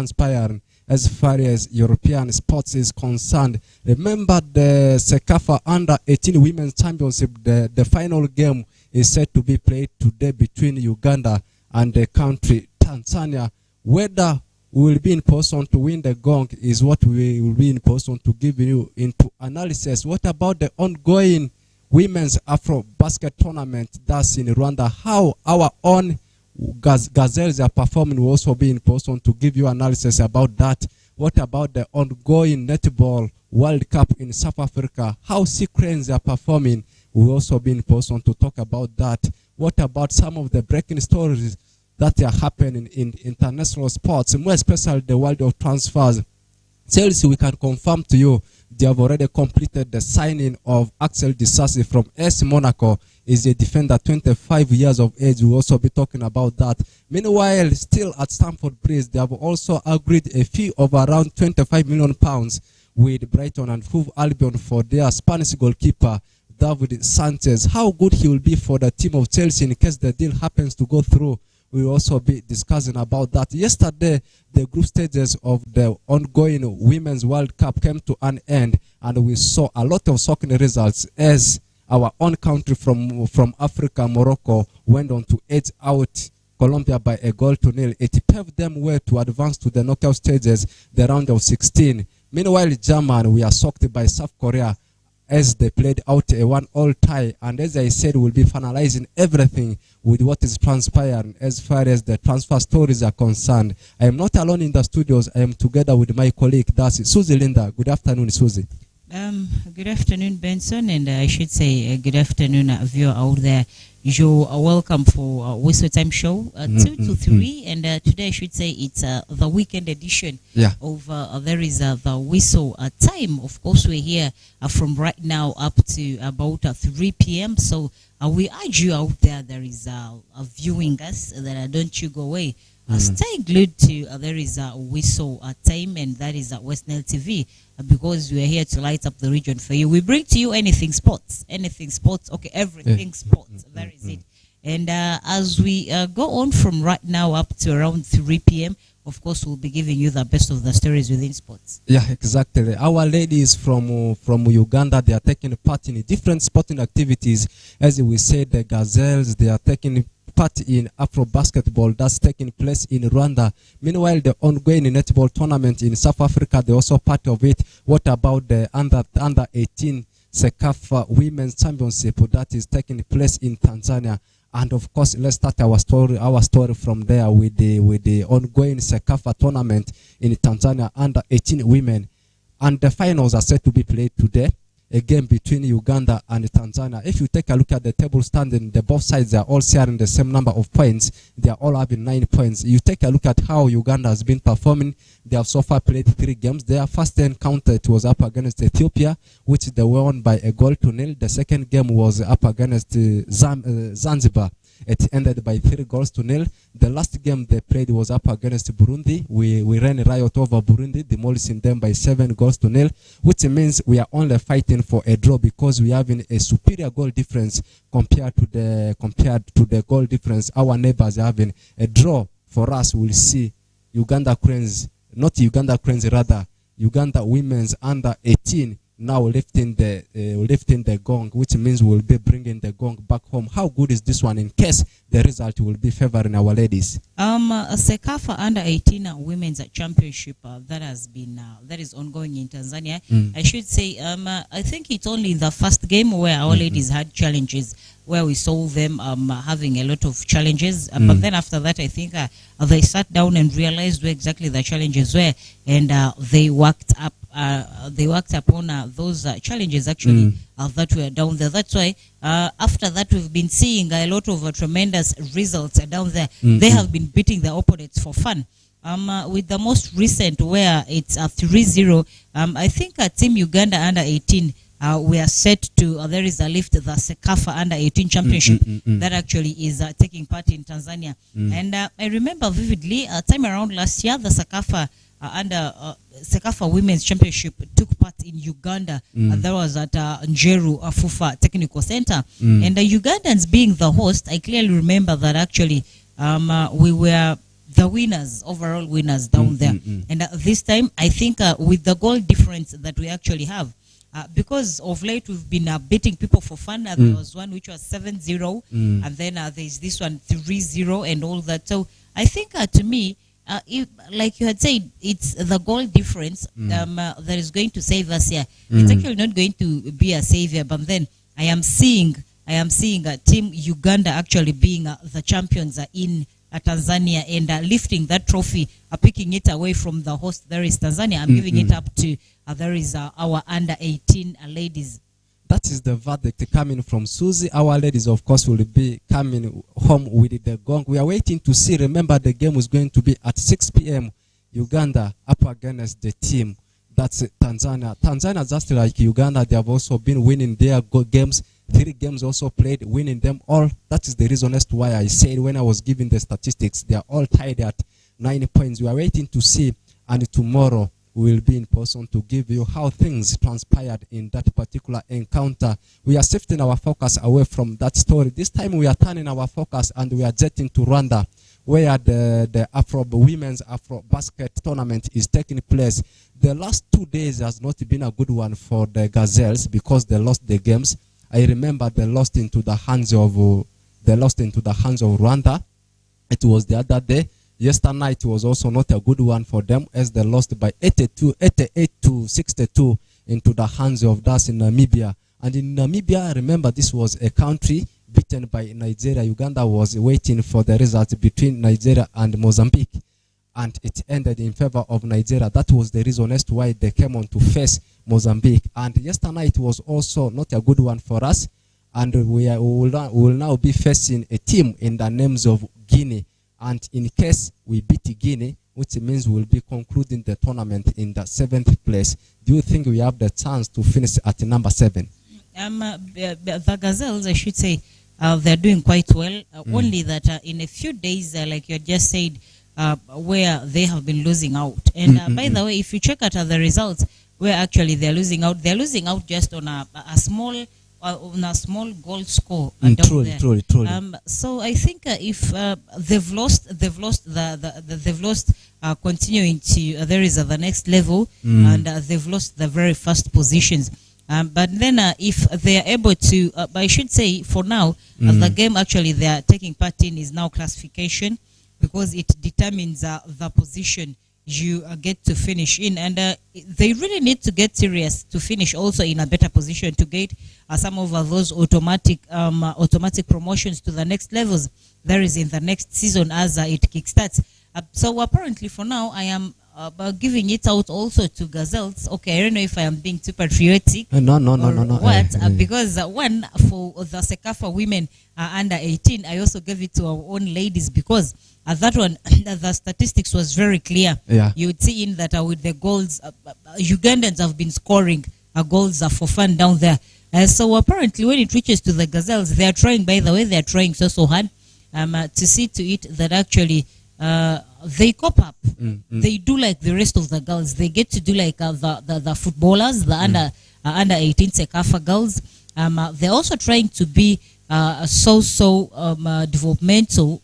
transpiring as far as European sports is concerned. Remember the CECAFA Under-18 Women's Championship, the final game is set to be played today between Uganda and the country Tanzania. Whether we will be in position to win the gong is what we will be in position to give you into analysis. What about the ongoing Women's Afro Basket Tournament that's in Rwanda? How our own Gazelles are performing will also be in position to give you analysis about that. What about the ongoing Netball World Cup in South Africa? How Sea Cranes are performing will also be in position to talk about that. What about some of the breaking stories that are happening in international sports, more especially the world of transfers? Chelsea, we can confirm to you, they have already completed the signing of Axel Disasi from AS Monaco. Is a defender, 25 years of age. We'll also be talking about that. Meanwhile, still at Stamford Bridge, they have also agreed a fee of around £25 million with Brighton and Hove Albion for their Spanish goalkeeper, David Sanchez. How good he will be for the team of Chelsea in case the deal happens to go through. We will also be discussing about that. Yesterday, the group stages of the ongoing Women's World Cup came to an end, and we saw a lot of shocking results as our own country from Africa, Morocco, went on to edge out Colombia by a goal to nil. It paved them way to advance to the knockout stages, the round of 16. Meanwhile, Germany, we are shocked by South Korea as they played out a 1-1 tie. And as I said, we'll be finalizing everything with what is transpiring as far as the transfer stories are concerned. I am not alone in the studios. I am together with my colleague, that's Susie Linda. Good afternoon, Susie. Good afternoon, Benson, and I should say good afternoon, viewer out there. You're welcome for Whistle Time Show 2 to 3, and today I should say it's the weekend edition of there is the Whistle Time. Of course, we're here from right now up to about 3 p.m. So we urge you out there. There is viewing us that don't you go away. Stay glued to there is a Whistle Time, and that is at West Nile TV, because we are here to light up the region for you. We bring to you anything sports, okay, everything sports. That is it. And as we go on from right now up to around 3 p.m., of course, we'll be giving you the best of the stories within sports. Yeah, exactly. Our ladies from Uganda, they are taking part in different sporting activities. As we said, the Gazelles, they are taking part in Afro basketball that's taking place in Rwanda. Meanwhile, the ongoing netball tournament in South Africa, they're also part of it. What about the under 18 CECAFA Women's Championship that is taking place in Tanzania? And of course, let's start our story from there with the ongoing CECAFA tournament in Tanzania under 18 women. And the finals are set to be played today, a game between Uganda and Tanzania. If you take a look at the table standing, the both sides are all sharing the same number of points. They are all having 9 points. You take a look at how Uganda has been performing. They have so far played 3 games. Their first encounter, it was up against Ethiopia, which they won by a goal to nil. The second game was up against Zanzibar. It ended by 3 goals to nil. The last game they played was up against Burundi. We ran a riot over Burundi, demolishing them by 7 goals to nil, which means we are only fighting for a draw because we are having a superior goal difference compared to the goal difference our neighbors are having. A draw for us will see Uganda Cranes, not Uganda Cranes, rather Uganda Women's under 18 now lifting the gong, which means we'll be bringing the gong back home. How good is this one in case the result will be favoring our ladies? CECAFA under 18 women's championship that is ongoing in Tanzania. I should say I think it's only in the first game where our ladies had challenges, where we saw them having a lot of challenges, but then after that I think they sat down and realized where exactly the challenges were, and they worked upon those challenges actually that were down there. That's why after that we've been seeing a lot of tremendous results down there. They have been beating the opponents for fun. With the most recent where it's 3-0, I think Team Uganda under 18 we are set to there is a lift, the CECAFA under 18 championship that actually is taking part in Tanzania. And I remember vividly time around last year, the CECAFA CECAFA Women's Championship took part in Uganda, and that was at Njeru Afufa Technical Center. And the Ugandans being the host, I clearly remember that actually the the winners, overall winners down there. And this time, I think with the goal difference that we actually have, because of late we've been beating people for fun. There was one which was 7-0, and then there's this one 3-0 and all that. So I think to me, if, like you had said, it's the goal difference that is going to save us here. It's actually not going to be a savior, but then I am seeing Team Uganda actually being the champions in Tanzania and lifting that trophy, picking it away from the host. There is Tanzania. I'm giving it up to there is our under 18 ladies. That is the verdict coming from Susie. Our ladies, of course, will be coming home with the gong. We are waiting to see. Remember, the game is going to be at 6 p.m. Uganda up against the team. That's Tanzania. Tanzania, just like Uganda, they have also been winning their games. 3 games also played, winning them all. That is the reason as to why I said when I was giving the statistics, they are all tied at 9 points. We are waiting to see, and tomorrow we will be in person to give you how things transpired in that particular encounter. We are shifting our focus away from that story. This time we are turning our focus and we are jetting to Rwanda, where the women's Afro basket tournament is taking place. The last 2 days has not been a good one for the Gazelles because they lost the games. I remember they lost into the hands of Rwanda. It was the other day. Yesterday night was also not a good one for them as they lost by 88 to 62 into the hands of those in Namibia. And in Namibia, remember, this was a country beaten by Nigeria. Uganda was waiting for the result between Nigeria and Mozambique, and it ended in favor of Nigeria. That was the reason as to why they came on to face Mozambique. And yesterday night was also not a good one for us, and we will now be facing a team in the names of Guinea. And in case we beat Guinea, which means we'll be concluding the tournament in the 7th place, do you think we have the chance to finish at number 7? The Gazelles, I should say, they're doing quite well. Only that in a few days, like you just said, where they have been losing out. And by the way, if you check out the results, where actually they're losing out just on a small goal score. Truly. So I think if they've lost continuing to there is the next level, and they've lost the very first positions. But then if they are able to, I should say for now, the game actually they are taking part in is now classification, because it determines the position you get to finish in, and they really need to get serious to finish also in a better position to get some of those automatic promotions to the next levels. There is in the next season as it kickstarts. So apparently for now I am giving it out also to Gazelles. Okay, I don't know if I am being too patriotic. No. What? Because one for the Sekafa women under 18, I also gave it to our own ladies, because that one, the statistics was very clear. Yeah. You would see in that with the goals, Ugandans have been scoring goals for fun down there. So apparently when it reaches to the Gazelles, they are trying, by the way, they are trying so hard to see to it that actually they cop up. They do like the rest of the girls. They get to do like the footballers, the under 18 Sekafa girls. They're also trying to be developmental.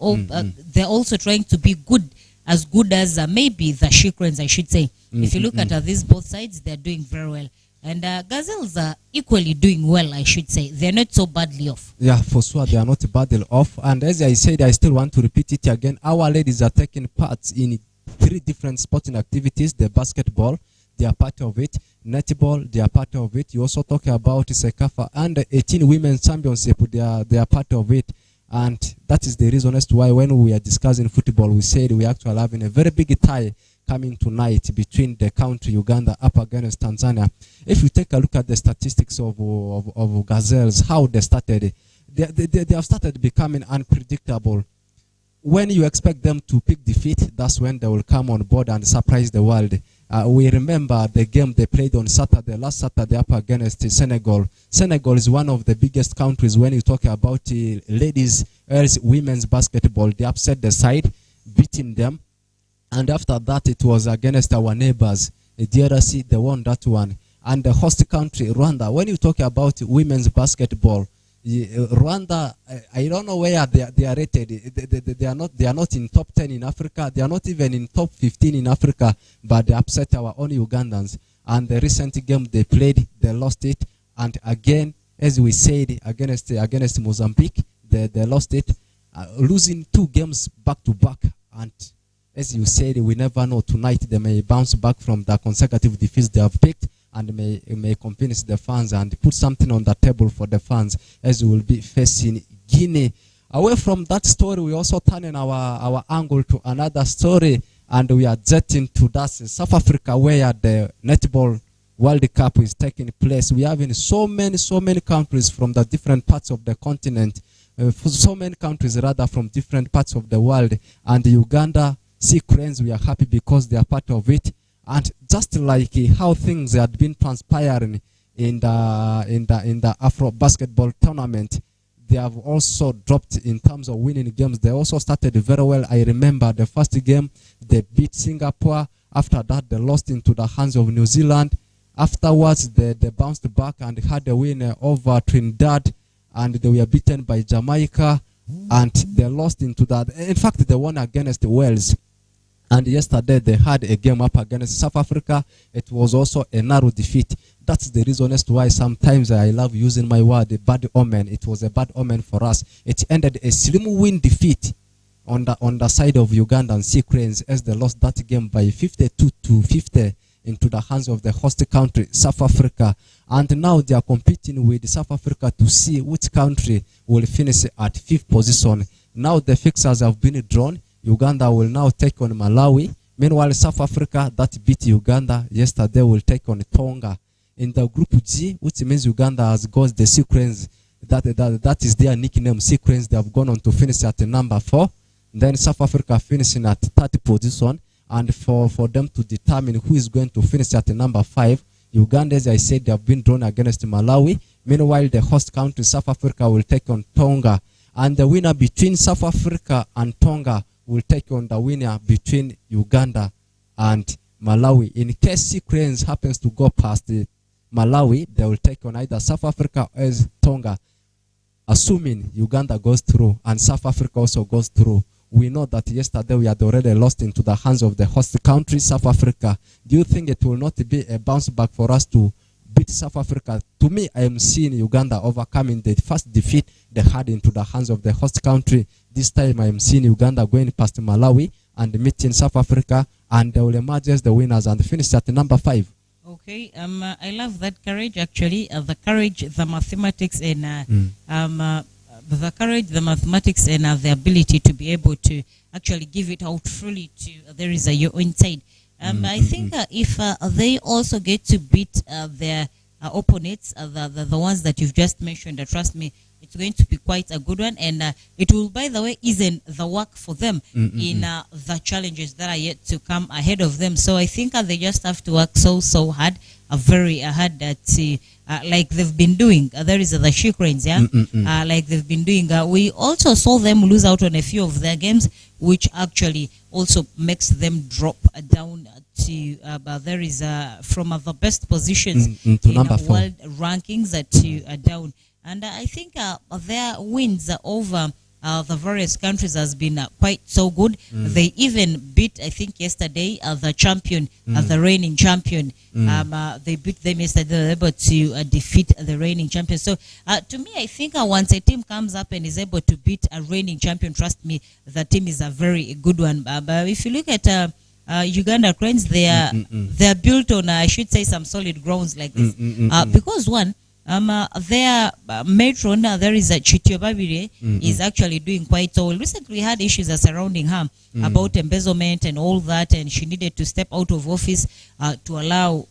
They're also trying to be good as maybe the Shikrens, I should say. If you look at these both sides, they're doing very well. And Gazelles are equally doing well, I should say. They're not so badly off. Yeah, for sure, they are not badly off. And as I said, I still want to repeat it again. Our ladies are taking part in 3 different sporting activities. The basketball, they are part of it. Netball, they are part of it. You also talk about Sekafa and 18 Women's Championship, they are part of it. And that is the reason as to why when we are discussing football, we said we actually having a very big tie coming tonight between the country Uganda up against Tanzania. If you take a look at the statistics of Gazelles, how they started, they have started becoming unpredictable. When you expect them to pick defeat, that's when they will come on board and surprise the world. We remember the game they played on Saturday, last Saturday, up against Senegal. Senegal is one of the biggest countries when you talk about women's basketball. They upset the side, beating them. And after that, it was against our neighbors, the DRC, they won that one. And the host country, Rwanda, when you talk about women's basketball, Rwanda, I don't know where they are rated. They are not in top 10 in Africa. They are not even in top 15 in Africa. But they upset our own Ugandans. And the recent game they played, they lost it. And again, as we said, against Mozambique, they lost it, losing 2 games back to back. And as you said, we never know. Tonight they may bounce back from the consecutive defeats they have picked, and may convince the fans and put something on the table for the fans, as we will be facing Guinea. Away from that story, we also turn in our angle to another story, and we are jetting to that South Africa, where the netball World Cup is taking place. We have in so many countries from the different parts of the continent, so many countries rather from different parts of the world, and Uganda Sea Cranes, we are happy because they are part of it. And just like how things had been transpiring in the Afro basketball tournament, they have also dropped in terms of winning games. They also started very well. I remember the first game they beat Singapore. After that, they lost into the hands of New Zealand. Afterwards, they bounced back and had a win over Trinidad, and they were beaten by Jamaica, and they lost into that. In fact, they won against Wales. And yesterday they had a game up against South Africa. It was also a narrow defeat. That's the reason as to why sometimes I love using my word, a bad omen. It was a bad omen for us. It ended a slim win defeat on the side of Uganda and Sea Cranes, as they lost that game by 52-50 into the hands of the host country, South Africa. And now they are competing with South Africa to see which country will finish at 5th position. Now the fixtures have been drawn. Uganda will now take on Malawi. Meanwhile, South Africa, that beat Uganda yesterday, will take on Tonga. In the Group G, which means Uganda has got the Sea Cranes. That is their nickname, Sea Cranes. They have gone on to finish at number 4. Then South Africa finishing at 30th position. And for them to determine who is going to finish at number 5, Uganda, as I said, they have been drawn against Malawi. Meanwhile, the host country, South Africa, will take on Tonga. And the winner between South Africa and Tonga will take on the winner between Uganda and Malawi. In case Sea Cranes happens to go past Malawi, they will take on either South Africa or Tonga, assuming Uganda goes through and South Africa also goes through. We know that yesterday we had already lost into the hands of the host country, South Africa. Do you think it will not be a bounce back for us to beat South Africa? To me, I am seeing Uganda overcoming the first defeat they had into the hands of the host country. This time I am seeing Uganda going past Malawi and meeting South Africa, and they will emerge as the winners and finish at number 5. Okay, I love that courage, actually. The courage, the mathematics, and the courage, the mathematics, and the ability to be able to actually give it out fully to there is your own side. I think if they also get to beat their opponents, the ones that you've just mentioned, trust me, it's going to be quite a good one, and it will, by the way, ease the work for them in the challenges that are yet to come ahead of them. So I think they just have to work so hard, very hard like they've been doing. There is the Sea Cranes, yeah, like they've been doing. We also saw them lose out on a few of their games, which actually also makes them drop down to there is from the best positions in world rankings to down. And I think their wins over the various countries has been quite so good. They even beat, I think yesterday, the champion, the reigning champion. They beat them yesterday. They were able to defeat the reigning champion. So to me, I think once a team comes up and is able to beat a reigning champion, trust me, the team is a very good one. But if you look at Uganda Cranes, they are built on, I should say, some solid grounds like this. Because one, their matron, there is a Chitio Babire, is actually doing quite well. Recently, we had issues surrounding her about embezzlement and all that, and she needed to step out of office to allow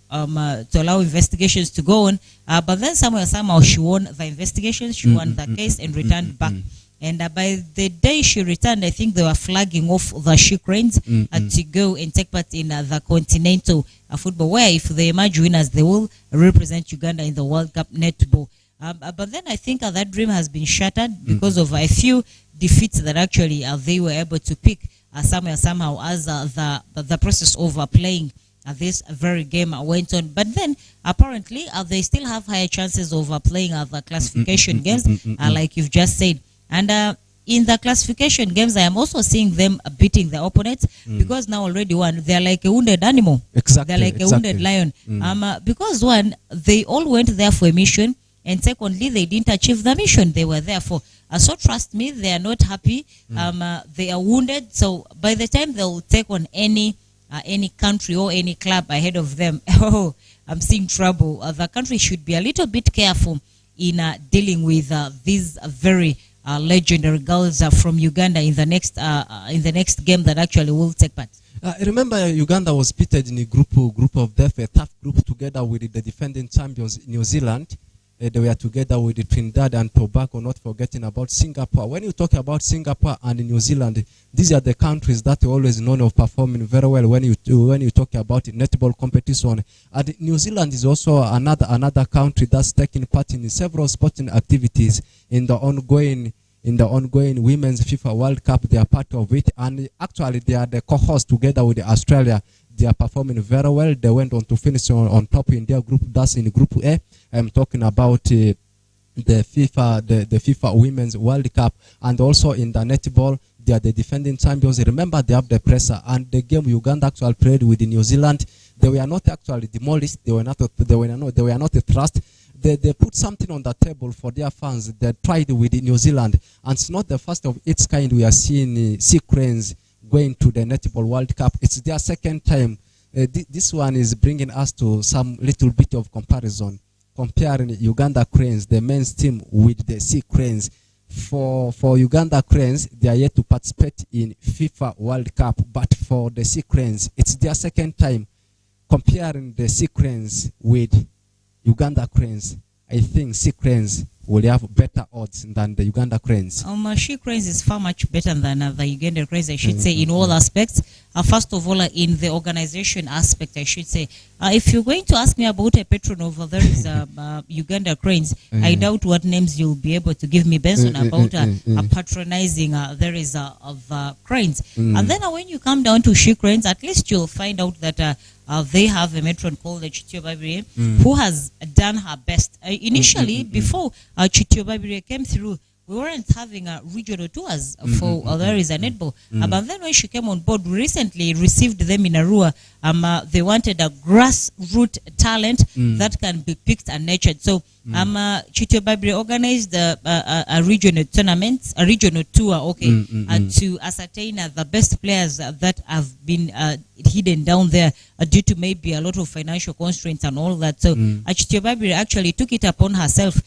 investigations to go on. But then somehow she won the investigations, she won the case, and returned back. And by the day she returned, I think they were flagging off the Sea Cranes to go and take part in the continental football, where if they emerge winners, they will represent Uganda in the World Cup netball. But then I think that dream has been shattered because of a few defeats that actually they were able to pick somehow as the process of playing this very game went on. But then apparently they still have higher chances of playing the classification games, like you've just said. And in the classification games, I am also seeing them beating the opponents because now already they're like a wounded animal. Exactly. They're like a wounded lion. Because one, they all went there for a mission, and secondly, they didn't achieve the mission they were there for. So trust me, they are not happy. They are wounded. So by the time they'll take on any country or any club ahead of them, oh, I'm seeing trouble. The country should be a little bit careful in dealing with these very legendary girls from Uganda in the next game that actually will take part. Remember, Uganda was pitted in a group of death, a tough group, together with the defending champions New Zealand. They were together with Trinidad and Tobago, not forgetting about Singapore. When you talk about Singapore and New Zealand, these are the countries that are always known of performing very well when you talk about netball competition. And New Zealand is also another country that's taking part in several sporting activities in the ongoing Women's FIFA World Cup. They are part of it, and actually they are the co-host together with Australia. They are performing very well. They went on to finish on top in their group. That's in Group A. I'm talking about the FIFA Women's World Cup, and also in the netball, they are the defending champions. Remember, they have the pressure, and the game Uganda actually played with New Zealand, they were not actually demolished. They were not thrust. They put something on the table for their fans. They tried with New Zealand, and it's not the first of its kind. We are seeing sea cranes going to the Netball World Cup. It's their second time. This one is bringing us to some little bit of comparison, comparing Uganda Cranes, the men's team, with the sea cranes. For Uganda Cranes, they are yet to participate in FIFA World Cup, but for the sea cranes, it's their second time. Comparing the sea cranes with Uganda Cranes, I think sea cranes will have better odds than the Uganda Cranes. She Cranes is far much better than the Uganda Cranes, I should say, in all aspects. First of all, in the organization aspect, I should say. If you're going to ask me about a patron of there is Uganda Cranes, I doubt what names you'll be able to give me, Benson, about patronizing there is of cranes. And then when you come down to She Cranes, at least you'll find out that they have a matron called Chitio Babire, who has done her best. Initially, before Chitio Babire came through, we weren't having regional tours for there is a netball. But then when she came on board, we recently received them in Arua. They wanted a grassroots talent that can be picked and nurtured. So Chitio Babire organized a regional tournament, a regional tour, to ascertain the best players that have been hidden down there due to maybe a lot of financial constraints and all that. So Chitio Babire actually took it upon herself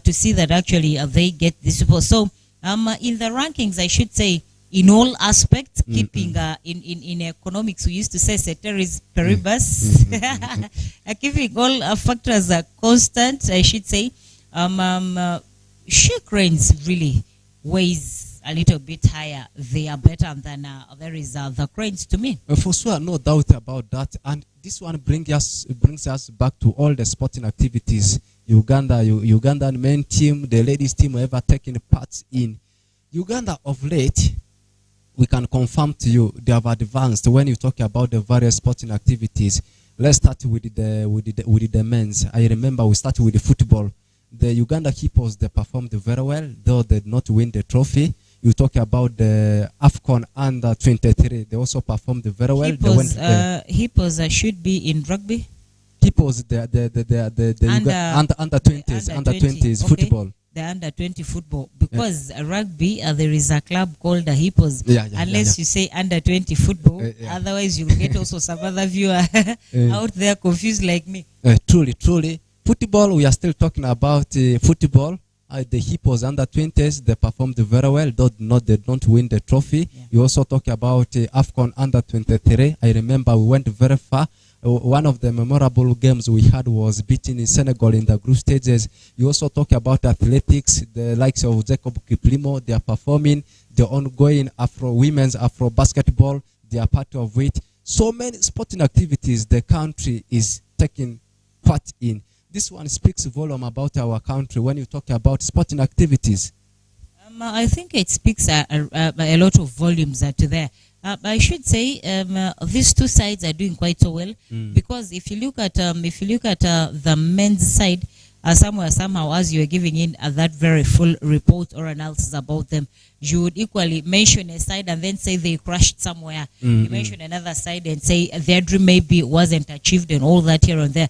to see that actually they get this support. So in the rankings, I should say, in all aspects, keeping in economics, we used to say ceteris paribus, keeping all factors constant, I should say, She Cranes really weighs a little bit higher. They are better than there is the Cranes to me. For sure, no doubt about that. And this one brings us back to all the sporting activities Ugandan men team, the ladies team ever taken part in. Uganda of late, we can confirm to you they have advanced when you talk about the various sporting activities. Let's start with the men's. I remember we started with the football. The Uganda keepers, they performed very well, though they did not win the trophy. You talk about the AFCON under 23. They also performed very well. Hippos should be in rugby. Hippos, the under 20s football. The under 20 football, because rugby there is a club called the Hippos. Unless you say under 20 football, otherwise you'll get also some other viewer out there confused like me. Truly. Football, we are still talking about football. The Hippos under 20s, they performed very well, though they don't win the trophy. You also talk about AFCON under 23. I remember we went very far. One of the memorable games we had was beating in Senegal in the group stages. You also talk about athletics, the likes of Jacob Kiplimo. They are performing the ongoing women's Afro basketball. They are part of it. So many sporting activities the country is taking part in. This one speaks volume about our country when you talk about sporting activities. I think it speaks a lot of volumes to there. I should say these two sides are doing quite so well, because if you look at the men's side, somehow, as you are giving in that very full report or analysis about them, you would equally mention a side and then say they crashed somewhere. You mention another side and say their dream maybe wasn't achieved and all that here and there.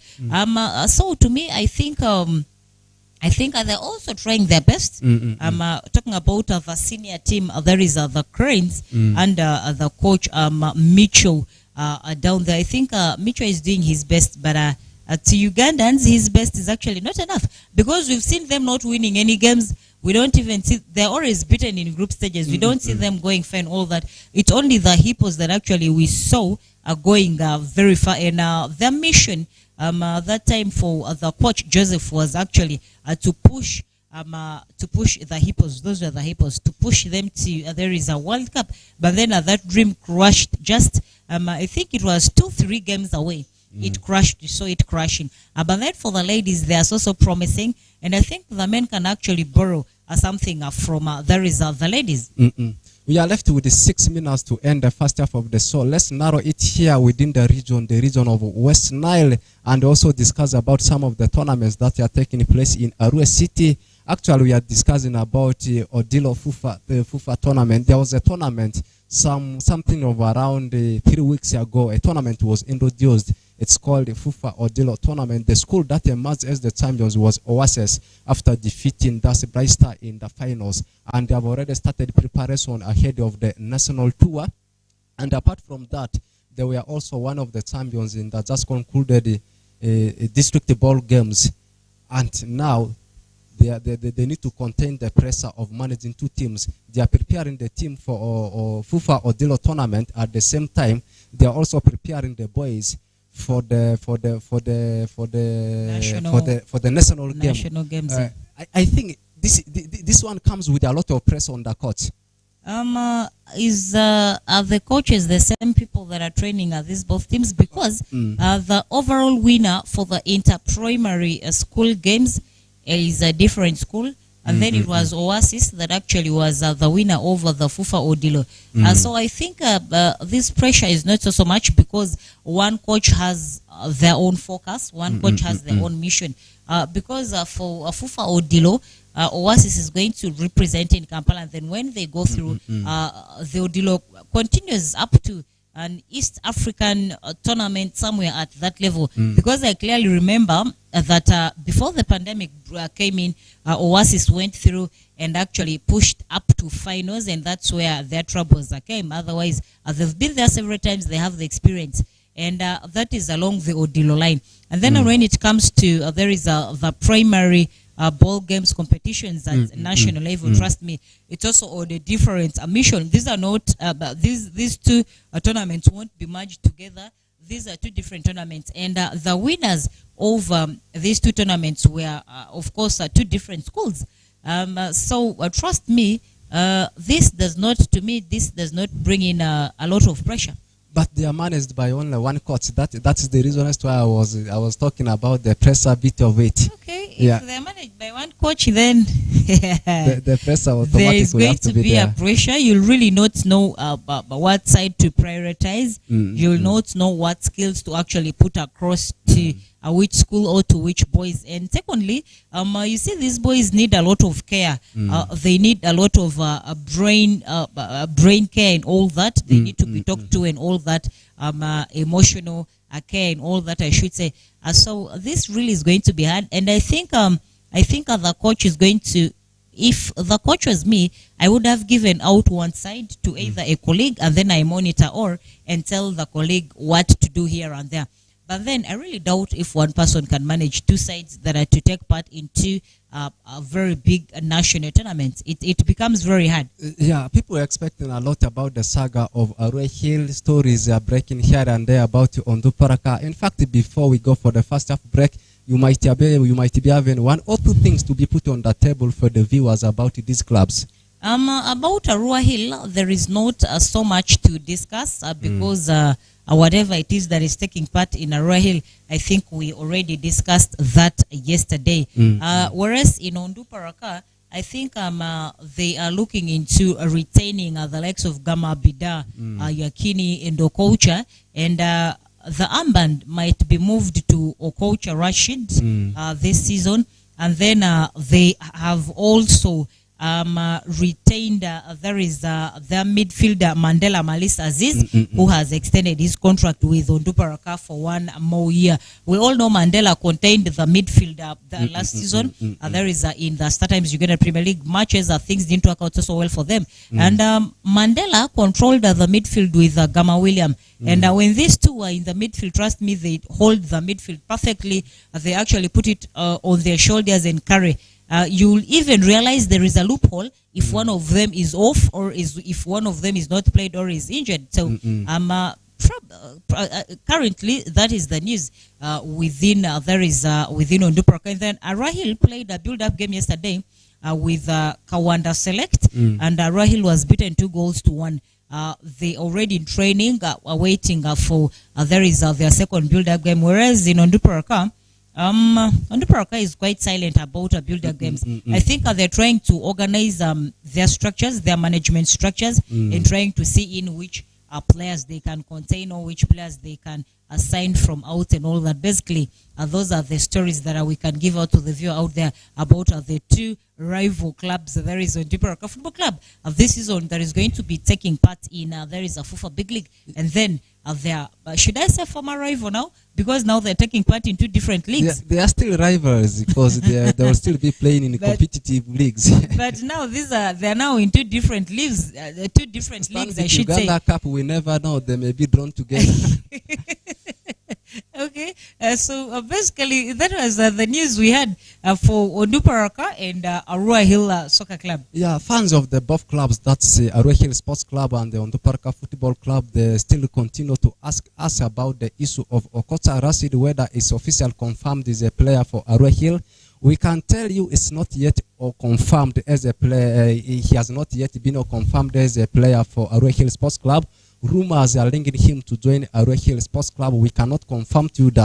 So to me, I think they're also trying their best. I'm talking about the senior team. There is the Cranes under the coach Mitchell down there. I think Mitchell is doing his best, but to Ugandans, his best is actually not enough, because we've seen them not winning any games. We don't even see, they're always beaten in group stages. We don't see them going far and all that. It's only the Hippos that actually we saw are going very far. And their mission that time for the coach Joseph was actually to push the Hippos. Those were the Hippos, to push them to there is a World Cup. But then that dream crashed just I think it was 2-3 games away. It crashed. You saw it crashing. But then for the ladies, they are so promising, and I think the men can actually borrow something from there is the ladies. We are left with 6 minutes to end the first half of the show. Let's narrow it here within the region of West Nile, and also discuss about some of the tournaments that are taking place in Arua City. Actually, we are discussing about Odilo Fufa, the Fufa tournament. There was a tournament something of around 3 weeks ago. A tournament was introduced. It's called the Fufa Odilo tournament. The school that emerged as the champions was Oasis, after defeating Das Bright Star in the finals. And they have already started preparation ahead of the national tour. And apart from that, they were also one of the champions in the just concluded district ball games. And now they need to contain the pressure of managing two teams. They are preparing the team for Fufa Odilo tournament. At the same time, they are also preparing the boys for the national games. I think this one comes with a lot of pressure on the coach. Are the coaches the same people that are training these both teams? Because the overall winner for the inter-primary school games is a different school. And then it was Oasis that actually was the winner over the Fufa Odilo. So I think this pressure is not so much, because one coach has their own focus, one coach has their own mission. Because for Fufa Odilo, Oasis is going to represent in Kampala, and then when they go through, the Odilo continues up to an East African tournament somewhere at that level. Because I clearly remember that before the pandemic came in, Oasis went through and actually pushed up to finals, and that's where their troubles came. Otherwise, they've been there several times, they have the experience, and that is along the Odilo line. And then when it comes to, there is the primary ball games competitions at national level. Trust me, it's also on a different mission. These are not these two tournaments won't be merged together. These are two different tournaments, and the winners of these two tournaments were, of course, two different schools. So trust me, this does not bring in a lot of pressure. But they are managed by only one coach. That is the reason as to why I was talking about the pressure bit of it. Okay, if they are managed by one coach, then the pressure automatically there is going to be there. a pressure. You'll really not know what side to prioritize. You'll not know what skills to actually put across to which school or to which boys. And secondly, you see, these boys need a lot of care. They need a lot of brain care and all that. They need to be talked to and all that, emotional care and all that, I should say. So this really is going to be hard. And I think the coach is going to, if the coach was me, I would have given out one side to either a colleague, and then I monitor and tell the colleague what to do here and there. But then I really doubt if one person can manage two sides that are to take part in two a very big national tournament. It becomes very hard. Yeah, people are expecting a lot about the saga of Arua Hill. Stories are breaking here and there about Onduparaka. In fact, before we go for the first half break, you might be having one or two things to be put on the table for the viewers about these clubs. About Arua Hill, there is not so much to discuss because whatever it is that is taking part in Arua Hill, I think we already discussed that yesterday. Whereas in Onduparaka, I think they are looking into retaining the likes of Gama Bida, Yakini, and Okocha, and the armband might be moved to Okocha Rashid this season, and then they have also retained there is their midfielder Mandela Malis Aziz, who has extended his contract with Onduparaka for 1 more year. We all know Mandela contained the midfield last season. There is in the StarTimes Uganda Premier League matches, things didn't work out so well for them. And Mandela controlled the midfield with Gama William. And when these two are in the midfield, trust me, they hold the midfield perfectly. They actually put it on their shoulders and carry. You'll even realize there is a loophole if one of them is off, or if one of them is not played or is injured. So currently that is the news within within Onduparaka. And then Rahil played a build-up game yesterday with Kawanda Select, and Rahil was beaten 2-1. They already in training, waiting for their second build-up game, whereas in Onduparaka, Onduparaka is quite silent about build-up games. I think they're trying to organize their structures, their management structures, and trying to see in which players they can contain or which players they can assign from out and all that. Basically, those are the stories that we can give out to the viewer out there about the two rival clubs. There is Onduparaka Football Club this season that is going to be taking part in there is a FUFA Big League, and then there should I say former rival now, because now they're taking part in 2 different leagues. They are still rivals because they will still be playing in competitive leagues. But now they're now in 2 different leagues, 2 different leagues. I should say. Uganda Cup, we never know, they may be drawn together. Okay, so basically that was the news we had for Onduparaka and Arua Hill Soccer Club. Yeah, fans of the both clubs, that's Arua Hill Sports Club and the Onduparaka Football Club, they still continue to ask us about the issue of Okota Rashid, whether it's official confirmed as a player for Arua Hill. We can tell you it's not yet confirmed as a player. He has not yet been confirmed as a player for Arua Hill Sports Club. Rumors are linking him to join Arua Hill Sports Club. We cannot confirm to you that